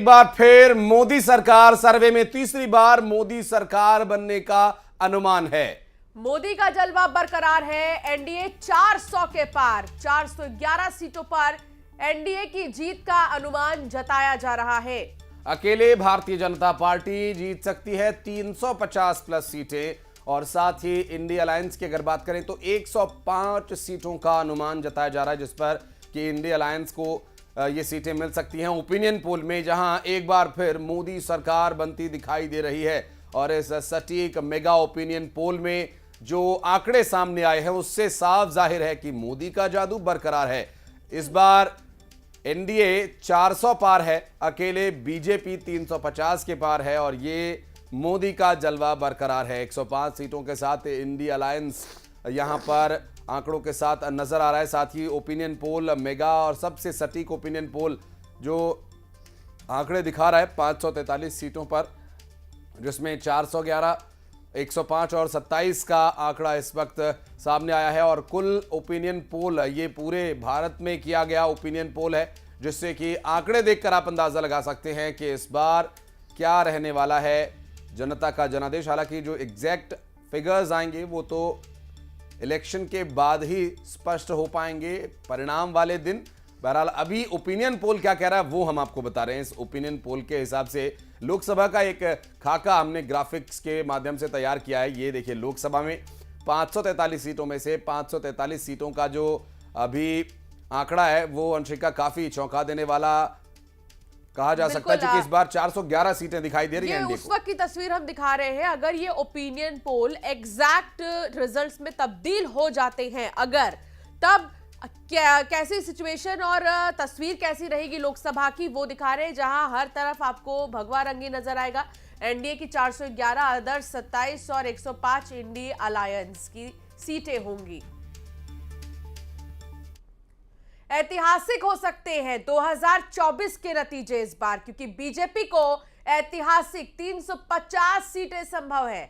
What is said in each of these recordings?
एक बार फिर मोदी सरकार सर्वे में तीसरी बार मोदी सरकार बनने का अनुमान है। मोदी का जलवा बरकरार है। एनडीए 400 के पार, 411 सीटों पर एनडीए की जीत का अनुमान जताया जा रहा है। अकेले भारतीय जनता पार्टी जीत सकती है 350 प्लस सीटें और साथ ही इंडिया अलायंस की अगर बात करें तो 105 सीटों का अनुमान जताया जा रहा है, जिस पर कि इंडिया अलायंस को ये सीटें मिल सकती हैं ओपिनियन पोल में, जहां एक बार फिर मोदी सरकार बनती दिखाई दे रही है। और इस सटीक मेगा ओपिनियन पोल में जो आंकड़े सामने आए हैं उससे साफ जाहिर है कि मोदी का जादू बरकरार है। इस बार एनडीए 400 पार है, अकेले बीजेपी 350 के पार है और ये मोदी का जलवा बरकरार है। 105 सीटों के साथ इंडिया अलायंस यहां पर आंकड़ों के साथ नजर आ रहा है। साथ ही ओपिनियन पोल मेगा और सबसे सटीक ओपिनियन पोल जो आंकड़े दिखा रहा है 543 सीटों पर, जिसमें 411, 105 और 27 का आंकड़ा इस वक्त सामने आया है। और कुल ओपिनियन पोल ये पूरे भारत में किया गया ओपिनियन पोल है, जिससे कि आंकड़े देखकर आप अंदाजा लगा सकते हैं कि इस बार क्या रहने वाला है जनता का जनादेश। हालांकि जो एग्जैक्ट फिगर्स आएंगे वो तो इलेक्शन के बाद ही स्पष्ट हो पाएंगे, परिणाम वाले दिन। बहरहाल अभी ओपिनियन पोल क्या कह रहा है वो हम आपको बता रहे हैं। इस ओपिनियन पोल के हिसाब से लोकसभा का एक खाका हमने ग्राफिक्स के माध्यम से तैयार किया है। ये देखिए, लोकसभा में 543 सीटों में से 543 सीटों का जो अभी आंकड़ा है वो अंशिका काफी चौंका देने वाला कहा जा सकता है, क्योंकि इस बार 411 सीटें दिखाई दे रही हैं। उस वक्त की तस्वीर हम दिखा रहे हैं। अगर ये ओपिनियन पोल एग्जैक्ट रिजल्ट्स में तब्दील हो जाते हैं, अगर तब कैसी सिचुएशन और तस्वीर कैसी रहेगी लोकसभा की, वो दिखा रहे हैं, जहां हर तरफ आपको भगवा रंगी नजर आएगा। एनडीए की 411, अदर्स 27 और 105 इंडिया अलायंस की सीटें होंगी। ऐतिहासिक हो सकते हैं 2024 के नतीजे इस बार, क्योंकि बीजेपी को ऐतिहासिक 350 सीटें संभव है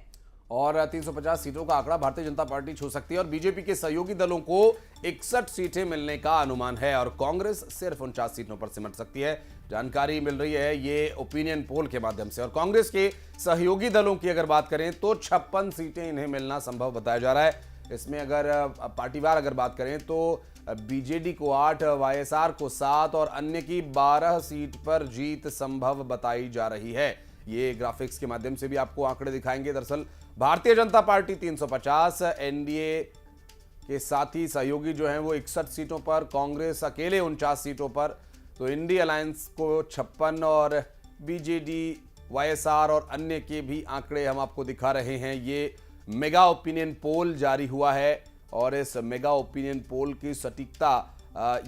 और 350 सीटों का आंकड़ा भारतीय जनता पार्टी छू सकती है और बीजेपी के सहयोगी दलों को 61 सीटें मिलने का अनुमान है और कांग्रेस सिर्फ 49 सीटों पर सिमट सकती है। जानकारी मिल रही है ये ओपिनियन पोल के माध्यम से। और कांग्रेस के सहयोगी दलों की अगर बात करें तो 56 सीटें इन्हें मिलना संभव बताया जा रहा है। इसमें अगर पार्टीवार अगर बात करें तो बीजेडी को 8, वाईएसआर को 7 और अन्य की 12 सीट पर जीत संभव बताई जा रही है। ये ग्राफिक्स के माध्यम से भी आपको आंकड़े दिखाएंगे। दरअसल भारतीय जनता पार्टी 350, एनडीए के साथी सहयोगी जो हैं वो 61 सीटों पर, कांग्रेस अकेले 49 सीटों पर, तो इंडिया अलायंस को 56 और बीजेडी, वाईएसआर और अन्य के भी आंकड़े हम आपको दिखा रहे हैं। ये मेगा ओपिनियन पोल जारी हुआ है और इस मेगा ओपिनियन पोल की सटीकता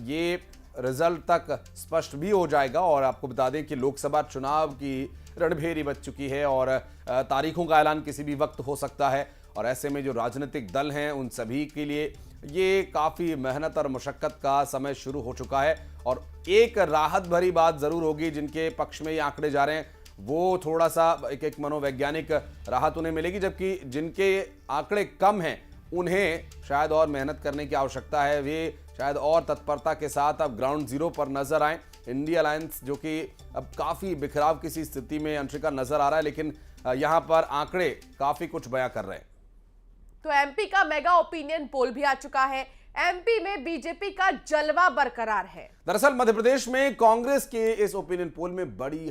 ये रिजल्ट तक स्पष्ट भी हो जाएगा। और आपको बता दें कि लोकसभा चुनाव की रणभेरी बज चुकी है और तारीखों का ऐलान किसी भी वक्त हो सकता है। और ऐसे में जो राजनीतिक दल हैं उन सभी के लिए ये काफ़ी मेहनत और मुशक्कत का समय शुरू हो चुका है। और एक राहत भरी बात ज़रूर होगी, जिनके पक्ष में ये आंकड़े जा रहे हैं वो थोड़ा सा एक मनोवैज्ञानिक राहत उन्हें मिलेगी, जबकि जिनके आंकड़े कम हैं उन्हें शायद और मेहनत करने की आवश्यकता है। वे शायद और तत्परता के साथ अब ग्राउंड जीरो पर नजर आए। इंडिया अलायंस जो कि अब काफ़ी बिखराव की सी स्थिति में अंशिका नजर आ रहा है, लेकिन यहां पर आंकड़े काफ़ी कुछ बयां कर रहे हैं। तो एमपी का मेगा ओपिनियन पोल भी आ चुका है। एमपी में बीजेपी का जलवा बरकरार है। दरअसल मध्य प्रदेश में कांग्रेस के इस ओपिनियन पोल में बड़ी